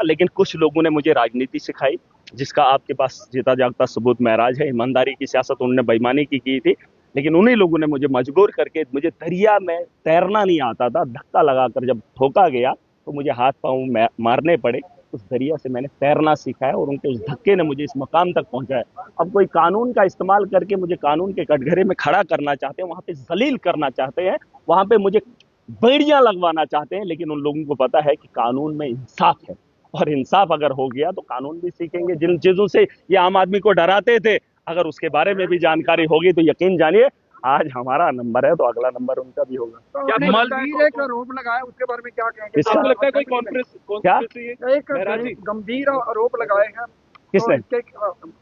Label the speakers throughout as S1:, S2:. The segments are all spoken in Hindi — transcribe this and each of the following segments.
S1: लेकिन कुछ लोगों ने मुझे राजनीति सिखाई, जिसका आपके पास जीता जागता सबूत महराज है। ईमानदारी की सियासत उन्होंने बेईमानी की थी, लेकिन उन्हीं लोगों ने मुझे मजबूर करके, मुझे दरिया में तैरना नहीं आता था, धक्का लगाकर जब ठोका गया तो मुझे हाथ पांव मारने पड़े। उस दरिया से मैंने तैरना सीखा है और उनके उस धक्के ने मुझे इस मकाम तक पहुंचाया। अब कोई कानून का इस्तेमाल करके मुझे कानून के कटघरे में खड़ा करना चाहते हैं, वहां पे जलील करना चाहते हैं, वहां पे मुझे बेड़ियां लगवाना चाहते हैं, लेकिन उन लोगों को पता है कि कानून में इंसाफ है, और इंसाफ अगर हो गया तो कानून भी सीखेंगे। जिन चीजों से ये आम आदमी को डराते थे, अगर उसके बारे में भी जानकारी होगी तो यकीन जानिए आज हमारा नंबर है तो अगला नंबर उनका भी होगा।
S2: क्या गंभीर एक आरोप लगाया, उसके बारे में क्या कहेंगे?
S1: आपको लगता है कोई क्या
S2: एक गंभीर आरोप लगाए हैं
S1: किसने?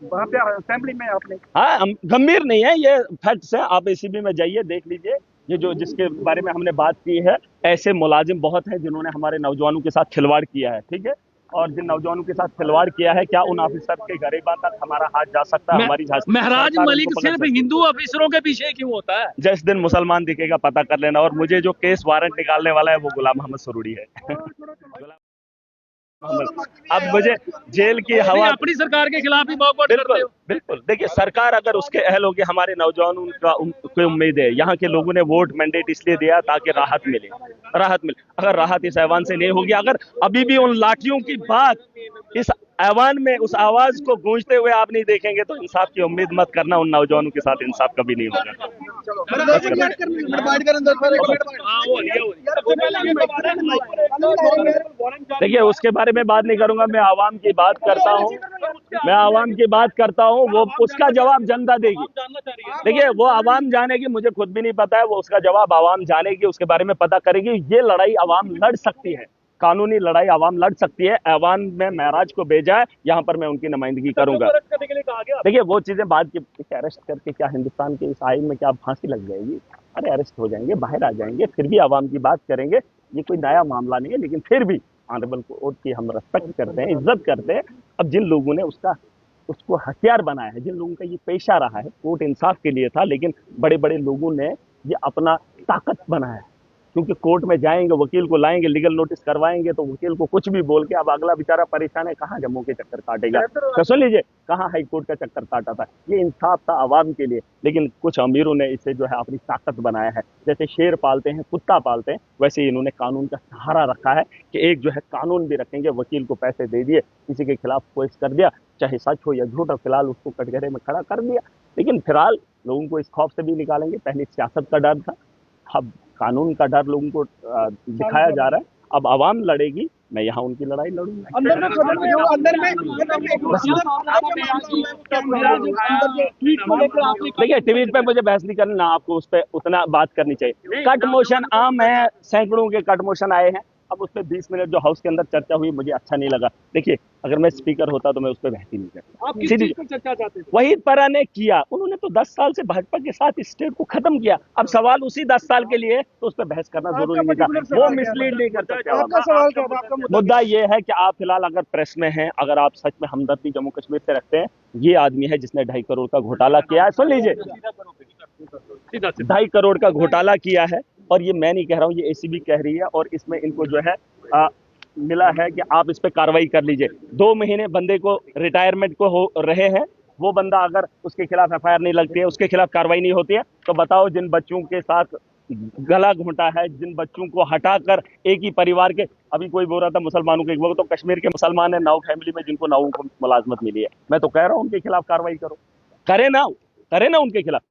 S2: वहाँ पे असेंबली में आपने?
S1: हाँ, गंभीर नहीं है, ये फैक्ट्स है। आप एसीबी में जाइए, देख लीजिए। ये जो जिसके बारे में हमने बात की है, ऐसे मुलाजिम बहुत हैं जिन्होंने हमारे नौजवानों के साथ खिलवाड़ किया है, ठीक है। और जिन नौजवानों के साथ खिलवाड़ किया है, क्या उन ऑफिसर के गरेबा तक हमारा हाथ जा सकता है? हमारी
S3: महराज मलिक सिर्फ हिंदू ऑफिसरों के पीछे क्यों होता है?
S1: जिस दिन मुसलमान दिखेगा पता कर लेना। और मुझे जो केस वारंट निकालने वाला है वो गुलाम मोहम्मद सुरूरी है। अब मुझे जेल की हवा
S3: अपनी सरकार के खिलाफ ही बॉयकॉट करते हो।
S1: बिल्कुल। देखिए, सरकार अगर उसके अहल होगी, हमारे नौजवानों का कोई उम्मीद है। यहाँ के लोगों ने वोट मैंडेट इसलिए दिया ताकि राहत मिले। अगर राहत इस ऐवान से नहीं होगी, अगर अभी भी उन लाठियों की बात इस ऐवान में उस आवाज को गूंजते हुए आप नहीं देखेंगे तो इंसाफ की उम्मीद मत करना। उन नौजवानों के साथ इंसाफ कभी नहीं होगा। देखिए, उसके बारे में बात नहीं करूंगा। मैं आवाम की बात करता हूँ, वो उसका जवाब जनता देगी। देखिए, वो आवाम जानेगी, मुझे खुद भी नहीं पता है। वो उसका जवाब आवाम जानेगी, उसके बारे में पता करेगी। ये लड़ाई आवाम लड़ सकती है, कानूनी लड़ाई आवाम लड़ सकती है। ऐवान में महराज को भेजा है, यहाँ पर मैं उनकी नुमाइंदगी करूंगा। देखिए, वो चीजें बाद की, अरेस्ट करके क्या हिंदुस्तान के इस आइन में क्या फांसी लग जाएगी? अरे, अरेस्ट हो जाएंगे, बाहर आ जाएंगे, फिर भी आवाम की बात करेंगे। ये कोई नया मामला नहीं है, लेकिन फिर भी ऑनरेबल कोर्ट की हम रिस्पेक्ट करते हैं, इज्जत करते हैं। अब जिन लोगों ने उसको हथियार बनाया है, जिन लोगों का ये पेशा रहा है, कोर्ट इंसाफ के लिए था, लेकिन बड़े बड़े लोगों ने ये अपना ताकत बनाया है। क्योंकि कोर्ट में जाएंगे, वकील को लाएंगे, लीगल नोटिस करवाएंगे, तो वकील को कुछ भी बोल के अब अगला बेचारा परेशान है, कहाँ जम्मू के चक्कर काटेगा? तो सुन लीजिए, कहाँ हाई कोर्ट का चक्कर काटा था। ये इंसाफ था आवाम के लिए, लेकिन कुछ अमीरों ने इसे जो है अपनी ताकत बनाया है। जैसे शेर पालते हैं, कुत्ता पालते हैं, वैसे ही इन्होंने कानून का सहारा रखा है कि एक जो है कानून भी रखेंगे। वकील को पैसे दे दिए, किसी के खिलाफ केस कर दिया, चाहे सच हो या झूठ, फिलहाल उसको कटघरे में खड़ा कर दिया। लेकिन फिलहाल लोगों को इस खौफ से भी निकालेंगे। पहले सियासत का डर था, अब कानून का डर लोगों को दिखाया जा रहा है। अब आवाम लड़ेगी, मैं यहाँ उनकी लड़ाई लड़ूंगा। देखिए, ट्वीट पे मुझे बहस नहीं करना, आपको उस पर उतना बात करनी चाहिए। कट मोशन आम है, सैकड़ों के कट मोशन आए हैं। अब उस पर 20 मिनट जो हाउस के अंदर चर्चा हुई, मुझे अच्छा नहीं लगा। देखिए, अगर मैं स्पीकर होता तो मैं उस पर बहस ही नहीं करता।
S3: आप किस चीज पर चर्चा चाहते थे?
S1: वही तरह ने किया, उन्होंने तो 10 साल से भाजपा के साथ स्टेट को खत्म किया। अब सवाल उसी 10 साल के लिए, तो उस पर बहस करना जरूरी नहीं था। वो मिसलीड नहीं कर सकते।
S2: आपका सवाल क्या था?
S1: मुद्दा ये है कि आप फिलहाल अगर प्रेस में हैं, अगर आप सच में हमदर्दी जम्मू कश्मीर से रखते हैं, ये आदमी है जिसने 2.5 करोड़ का घोटाला किया है। सुन लीजिए, 2.5 करोड़ का घोटाला किया है, और ये मैं नहीं कह रहा हूँ, ये एसीबी कह रही है। और इसमें इनको जो है मिला है कि आप इस पे कार्रवाई कर लीजिए। 2 महीने बंदे को रिटायरमेंट को हो रहे हैं, वो बंदा अगर उसके खिलाफ एफआईआर नहीं लगती है, उसके खिलाफ कार्रवाई नहीं होती है, तो बताओ जिन बच्चों के साथ गला घोंटा है, जिन बच्चों को हटाकर एक ही परिवार के, अभी कोई बोल रहा था मुसलमानों के, वो तो कश्मीर के मुसलमान है, 9 फैमिली में, जिनको 9 को मुलाजमत मिली है। मैं तो कह रहा हूँ उनके खिलाफ कार्रवाई करो, करे ना उनके खिलाफ।